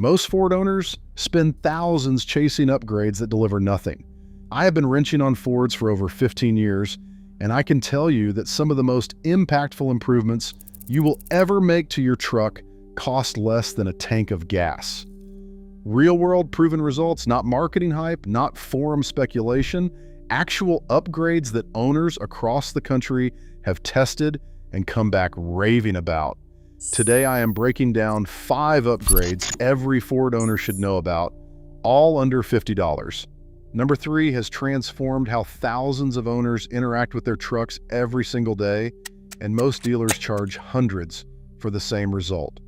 Most Ford owners spend thousands chasing upgrades that deliver nothing. I have been wrenching on Fords for over 15 years, and I can tell you that some of the most impactful improvements you will ever make to your truck cost less than a tank of gas. Real-world proven results, not marketing hype, not forum speculation, actual upgrades that owners across the country have tested and come back raving about. Today, I am breaking down 5 upgrades every Ford owner should know about, all under $50. Number 3 has transformed how thousands of owners interact with their trucks every single day, and most dealers charge hundreds for the same result.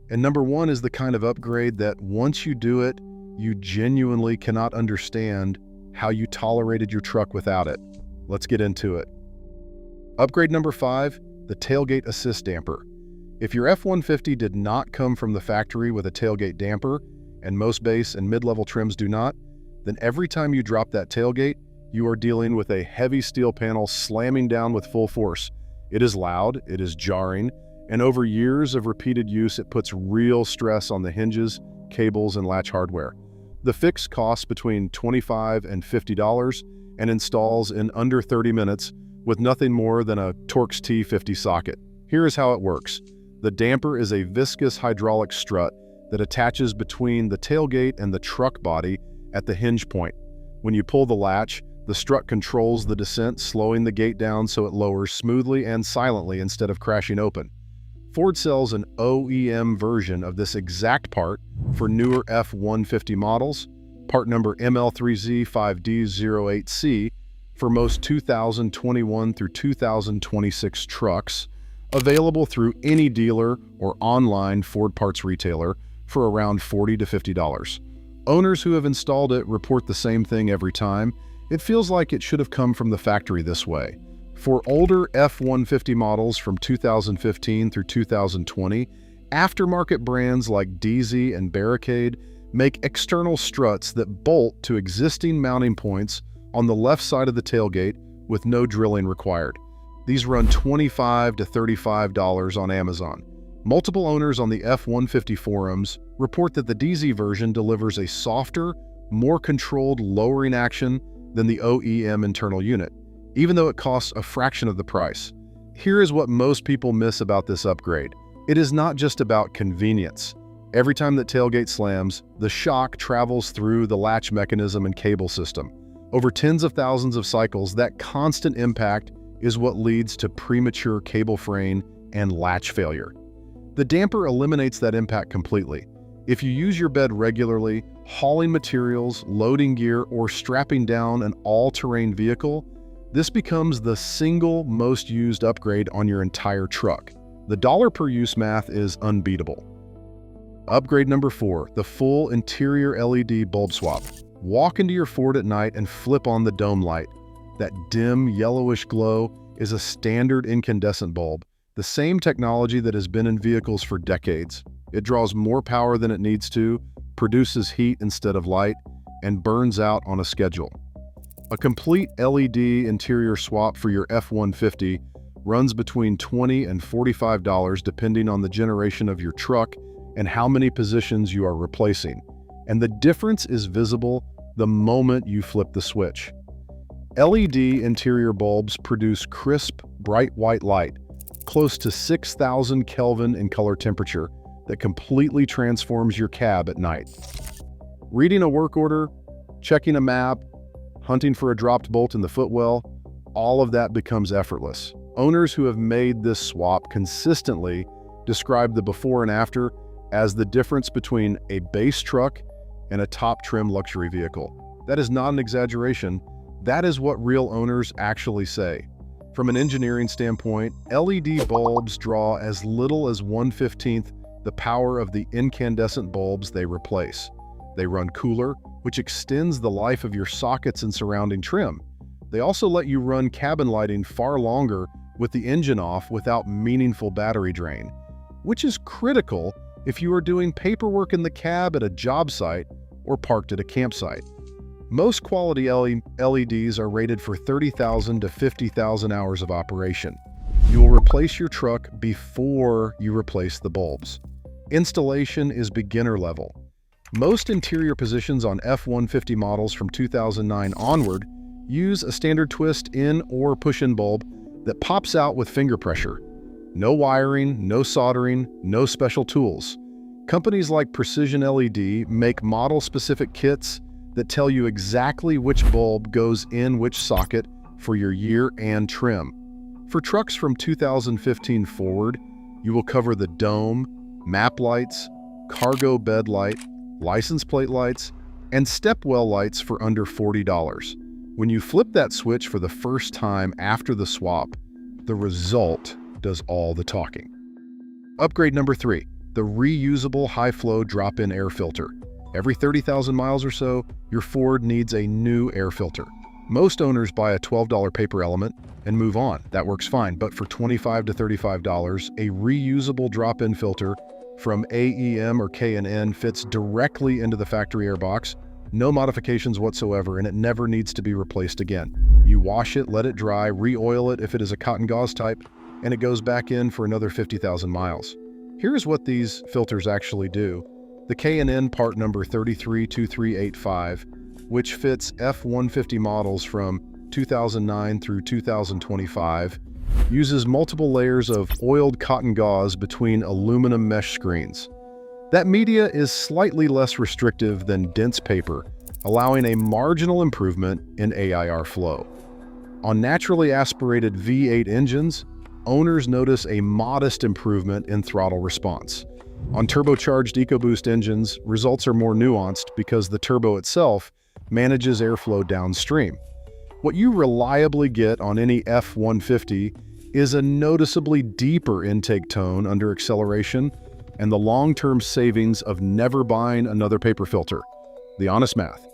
And number 1 is the kind of upgrade that once you do it, you genuinely cannot understand how you tolerated your truck without it. Let's get into it. Upgrade number 5, the Tailgate Assist Damper. If your F-150 did not come from the factory with a tailgate damper, and most base and mid-level trims do not, then every time you drop that tailgate, you are dealing with a heavy steel panel slamming down with full force. It is loud, it is jarring, and over years of repeated use, it puts real stress on the hinges, cables, and latch hardware. The fix costs between $25 and $50 and installs in under 30 minutes with nothing more than a Torx T50 socket. Here is how it works. The damper is a viscous hydraulic strut that attaches between the tailgate and the truck body at the hinge point. When you pull the latch, the strut controls the descent, slowing the gate down so it lowers smoothly and silently instead of crashing open. Ford sells an OEM version of this exact part for newer F-150 models, part number ML3Z5D08C, for most 2021 through 2026 trucks, available through any dealer or online Ford parts retailer for around $40 to $50. Owners who have installed it report the same thing every time. It feels like it should have come from the factory this way. For older F-150 models from 2015 through 2020, aftermarket brands like DZ and Barricade make external struts that bolt to existing mounting points on the left side of the tailgate with no drilling required. These run $25 to $35 on Amazon. Multiple owners on the F-150 forums report that the DZ version delivers a softer, more controlled lowering action than the OEM internal unit, even though it costs a fraction of the price. Here is what most people miss about this upgrade. It is not just about convenience. Every time that tailgate slams, the shock travels through the latch mechanism and cable system. Over tens of thousands of cycles, that constant impact is what leads to premature cable fraying and latch failure. The damper eliminates that impact completely. If you use your bed regularly, hauling materials, loading gear, or strapping down an all-terrain vehicle, this becomes the single most used upgrade on your entire truck. The dollar per use math is unbeatable. Upgrade number 4, the full interior LED bulb swap. Walk into your Ford at night and flip on the dome light. That dim, yellowish glow is a standard incandescent bulb, the same technology that has been in vehicles for decades. It draws more power than it needs to, produces heat instead of light, and burns out on a schedule. A complete LED interior swap for your F-150 runs between $20 and $45 depending on the generation of your truck and how many positions you are replacing. And the difference is visible the moment you flip the switch. LED interior bulbs produce crisp, bright white light, close to 6,000 Kelvin in color temperature, that completely transforms your cab at night. Reading a work order, checking a map, hunting for a dropped bolt in the footwell, all of that becomes effortless. Owners who have made this swap consistently describe the before and after as the difference between a base truck and a top-trim luxury vehicle. That is not an exaggeration. That is what real owners actually say. From an engineering standpoint, LED bulbs draw as little as 1/15 the power of the incandescent bulbs they replace. They run cooler, which extends the life of your sockets and surrounding trim. They also let you run cabin lighting far longer with the engine off without meaningful battery drain, which is critical if you are doing paperwork in the cab at a job site or parked at a campsite. Most quality LEDs are rated for 30,000 to 50,000 hours of operation. You will replace your truck before you replace the bulbs. Installation is beginner level. Most interior positions on F-150 models from 2009 onward use a standard twist-in or push-in bulb that pops out with finger pressure. No wiring, no soldering, no special tools. Companies like Precision LED make model-specific kits that tell you exactly which bulb goes in which socket for your year and trim. For trucks from 2015 forward, you will cover the dome, map lights, cargo bed light, license plate lights, and stepwell lights for under $40. When you flip that switch for the first time after the swap, the result does all the talking. Upgrade number 3, the reusable high-flow drop-in air filter. Every 30,000 miles or so, your Ford needs a new air filter. Most owners buy a $12 paper element and move on. That works fine, but for $25 to $35, a reusable drop-in filter from AEM or K&N fits directly into the factory air box, no modifications whatsoever, and it never needs to be replaced again. You wash it, let it dry, re-oil it if it is a cotton gauze type, and it goes back in for another 50,000 miles. Here's what these filters actually do. The K&N part number 332385, which fits F-150 models from 2009 through 2025, uses multiple layers of oiled cotton gauze between aluminum mesh screens. That media is slightly less restrictive than dense paper, allowing a marginal improvement in AIR flow. On naturally aspirated V8 engines, owners notice a modest improvement in throttle response. On turbocharged EcoBoost engines, results are more nuanced because the turbo itself manages airflow downstream. What you reliably get on any F-150 is a noticeably deeper intake tone under acceleration and the long-term savings of never buying another paper filter. The honest math: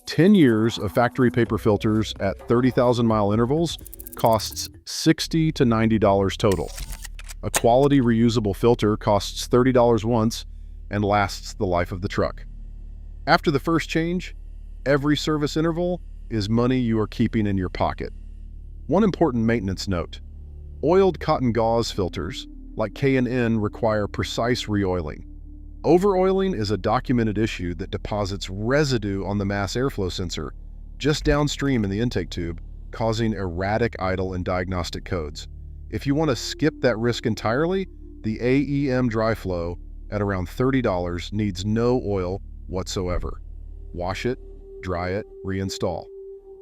10 years of factory paper filters at 30,000-mile intervals costs $60 to $90 total. A quality reusable filter costs $30 once and lasts the life of the truck. After the first change, every service interval is money you are keeping in your pocket. One important maintenance note: oiled cotton gauze filters, like K&N, require precise re-oiling. Over-oiling is a documented issue that deposits residue on the mass airflow sensor just downstream in the intake tube, causing erratic idle and diagnostic codes. If you want to skip that risk entirely, the AEM dry flow at around $30 needs no oil whatsoever. Wash it, dry it, reinstall.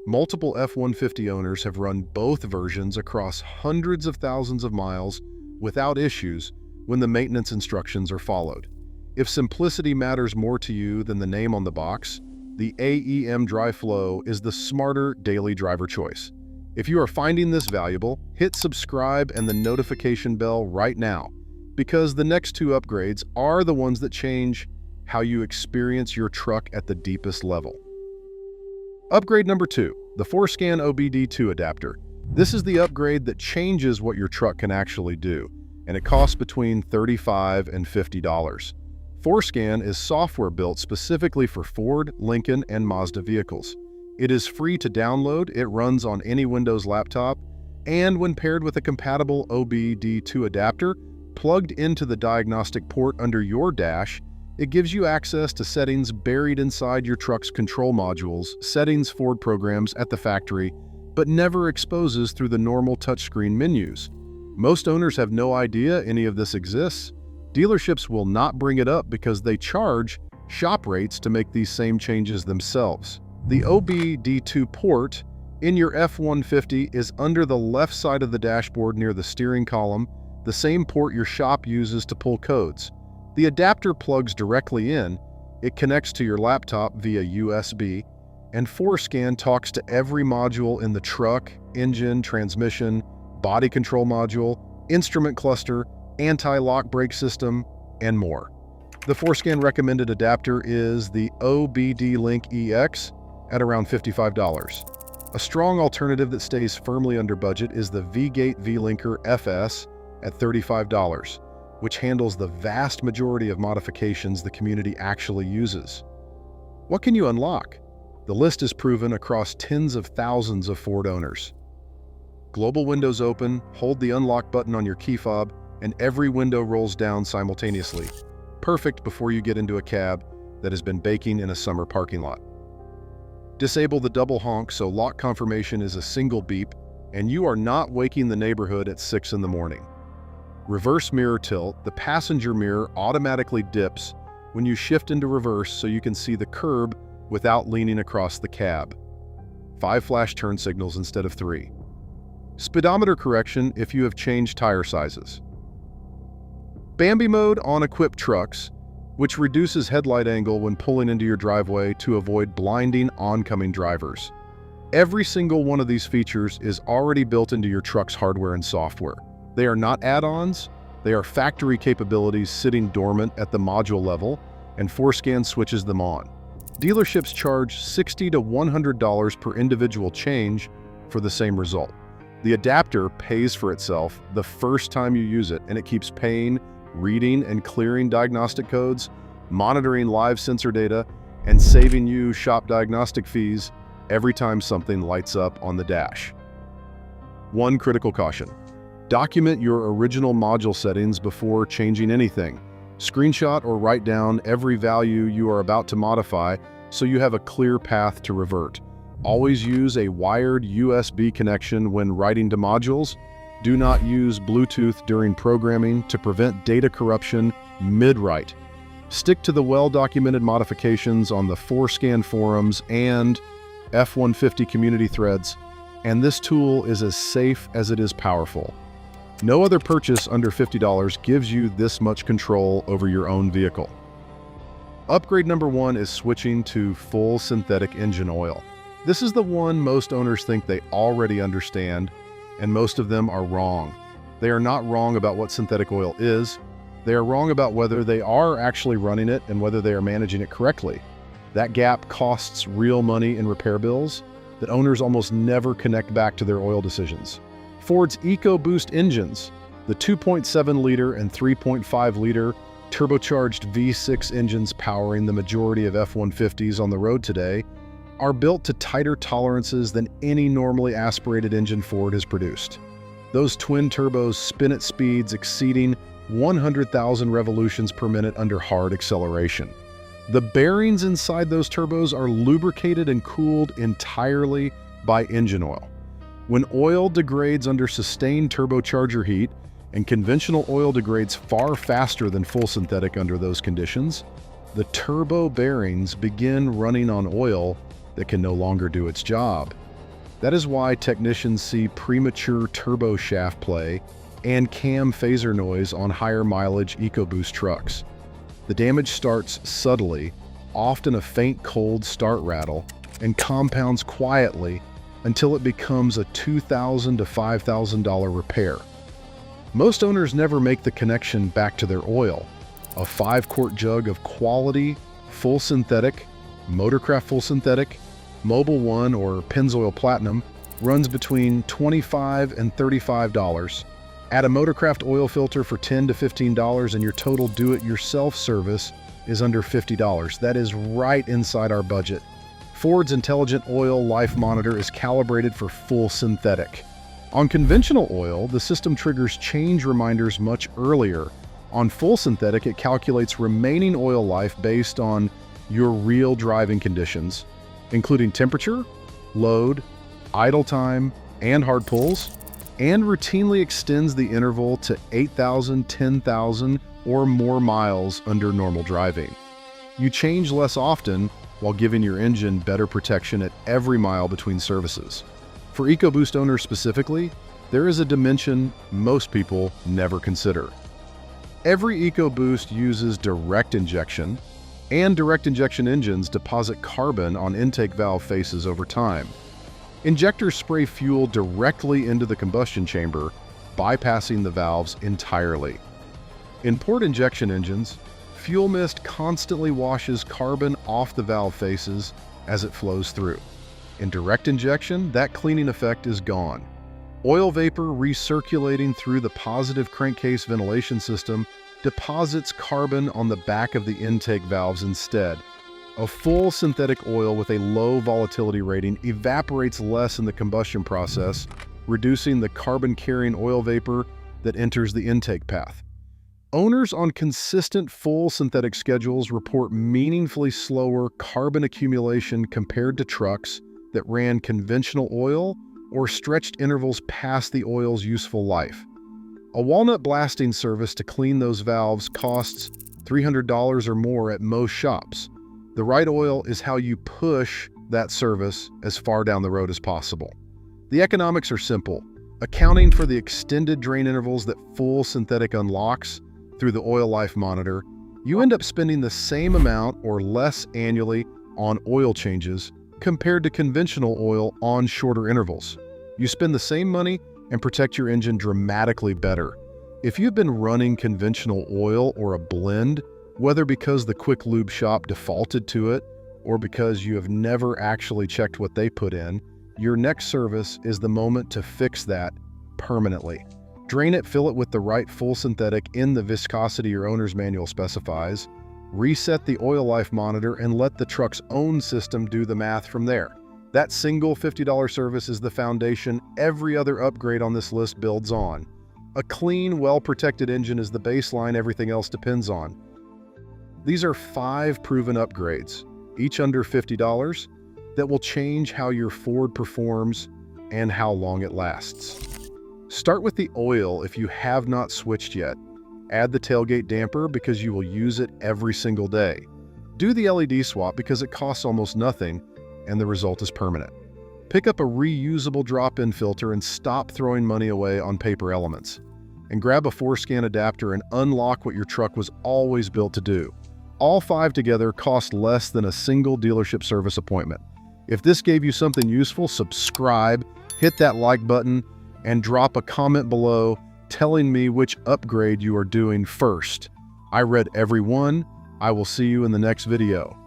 Multiple F-150 owners have run both versions across hundreds of thousands of miles without issues when the maintenance instructions are followed. If simplicity matters more to you than the name on the box, the AEM dry flow is the smarter daily driver choice. If you are finding this valuable, hit subscribe and the notification bell right now, because the next 2 upgrades are the ones that change how you experience your truck at the deepest level. Upgrade number 2, the Forscan OBD2 adapter. This is the upgrade that changes what your truck can actually do, and it costs between $35 and $50. Forscan is software built specifically for Ford, Lincoln, and Mazda vehicles. It is free to download, it runs on any Windows laptop, and when paired with a compatible OBD2 adapter plugged into the diagnostic port under your dash, it gives you access to settings buried inside your truck's control modules, settings Ford programs at the factory, but never exposes through the normal touchscreen menus. Most owners have no idea any of this exists. Dealerships will not bring it up because they charge shop rates to make these same changes themselves. The OBD2 port in your F-150 is under the left side of the dashboard near the steering column, the same port your shop uses to pull codes. The adapter plugs directly in, it connects to your laptop via USB, and Forscan talks to every module in the truck, engine, transmission, body control module, instrument cluster, anti-lock brake system, and more. The Forscan recommended adapter is the OBD Link EX at around $55. A strong alternative that stays firmly under budget is the V-Gate V-Linker FS at $35, which handles the vast majority of modifications the community actually uses. What can you unlock? The list is proven across tens of thousands of Ford owners. Global windows open, hold the unlock button on your key fob, and every window rolls down simultaneously. Perfect before you get into a cab, that has been baking in a summer parking lot. Disable the double honk so lock confirmation is a single beep and you are not waking the neighborhood at 6 in the morning. Reverse mirror tilt. The passenger mirror automatically dips when you shift into reverse so you can see the curb without leaning across the cab. 5 flash turn signals instead of 3. Speedometer correction if you have changed tire sizes. Bambi mode on equipped trucks, which reduces headlight angle when pulling into your driveway to avoid blinding oncoming drivers. Every single one of these features is already built into your truck's hardware and software. They are not add-ons, they are factory capabilities sitting dormant at the module level, and Forscan switches them on. Dealerships charge $60 to $100 per individual change for the same result. The adapter pays for itself the first time you use it, and it keeps paying, reading and clearing diagnostic codes, monitoring live sensor data, and saving you shop diagnostic fees every time something lights up on the dash. One critical caution: document your original module settings before changing anything. Screenshot or write down every value you are about to modify so you have a clear path to revert. Always use a wired USB connection when writing to modules. Do not use Bluetooth during programming to prevent data corruption mid-write. Stick to the well-documented modifications on the Forscan forums and F-150 community threads, and this tool is as safe as it is powerful. No other purchase under $50 gives you this much control over your own vehicle. Upgrade number 1 is switching to full synthetic engine oil. This is the one most owners think they already understand, and most of them are wrong. They are not wrong about what synthetic oil is. They are wrong about whether they are actually running it and whether they are managing it correctly. That gap costs real money in repair bills that owners almost never connect back to their oil decisions. Ford's EcoBoost engines, the 2.7-liter and 3.5-liter turbocharged V6 engines powering the majority of F-150s on the road today, are built to tighter tolerances than any normally aspirated engine Ford has produced. Those twin turbos spin at speeds exceeding 100,000 revolutions per minute under hard acceleration. The bearings inside those turbos are lubricated and cooled entirely by engine oil. When oil degrades under sustained turbocharger heat, and conventional oil degrades far faster than full synthetic under those conditions, the turbo bearings begin running on oil that can no longer do its job. That is why technicians see premature turbo shaft play and cam phaser noise on higher mileage EcoBoost trucks. The damage starts subtly, often a faint cold start rattle, and compounds quietly until it becomes a $2,000 to $5,000 repair. Most owners never make the connection back to their oil. A 5-quart jug of quality, full synthetic, Motorcraft full synthetic, Mobil 1 or Pennzoil Platinum runs between $25 and $35. Add a Motorcraft oil filter for $10 to $15 and your total do-it-yourself service is under $50. That is right inside our budget. Ford's Intelligent Oil Life Monitor is calibrated for full synthetic. On conventional oil, the system triggers change reminders much earlier. On full synthetic, it calculates remaining oil life based on your real driving conditions, including temperature, load, idle time, and hard pulls, and routinely extends the interval to 8,000, 10,000, or more miles under normal driving. You change less often while giving your engine better protection at every mile between services. For EcoBoost owners specifically, there is a dimension most people never consider. Every EcoBoost uses direct injection, and direct injection engines deposit carbon on intake valve faces over time. Injectors spray fuel directly into the combustion chamber, bypassing the valves entirely. In port injection engines, fuel mist constantly washes carbon off the valve faces as it flows through. In direct injection, that cleaning effect is gone. Oil vapor recirculating through the positive crankcase ventilation system deposits carbon on the back of the intake valves instead. A full synthetic oil with a low volatility rating evaporates less in the combustion process, reducing the carbon-carrying oil vapor that enters the intake path. Owners on consistent full synthetic schedules report meaningfully slower carbon accumulation compared to trucks that ran conventional oil or stretched intervals past the oil's useful life. A walnut blasting service to clean those valves costs $300 or more at most shops. The right oil is how you push that service as far down the road as possible. The economics are simple. Accounting for the extended drain intervals that full synthetic unlocks through the oil life monitor, you end up spending the same amount or less annually on oil changes compared to conventional oil on shorter intervals. You spend the same money and protect your engine dramatically better. If you've been running conventional oil or a blend, whether because the quick lube shop defaulted to it or because you have never actually checked what they put in, your next service is the moment to fix that permanently. Drain it, fill it with the right full synthetic in the viscosity your owner's manual specifies, reset the oil life monitor, and let the truck's own system do the math from there. That single $50 service is the foundation every other upgrade on this list builds on. A clean, well-protected engine is the baseline everything else depends on. These are 5 proven upgrades, each under $50, that will change how your Ford performs and how long it lasts. Start with the oil if you have not switched yet. Add the tailgate damper because you will use it every single day. Do the LED swap because it costs almost nothing and the result is permanent. Pick up a reusable drop-in filter and stop throwing money away on paper elements. And grab a Forscan adapter and unlock what your truck was always built to do. All 5 together cost less than a single dealership service appointment. If this gave you something useful, subscribe, hit that like button, and drop a comment below telling me which upgrade you are doing first. I read every one. I will see you in the next video.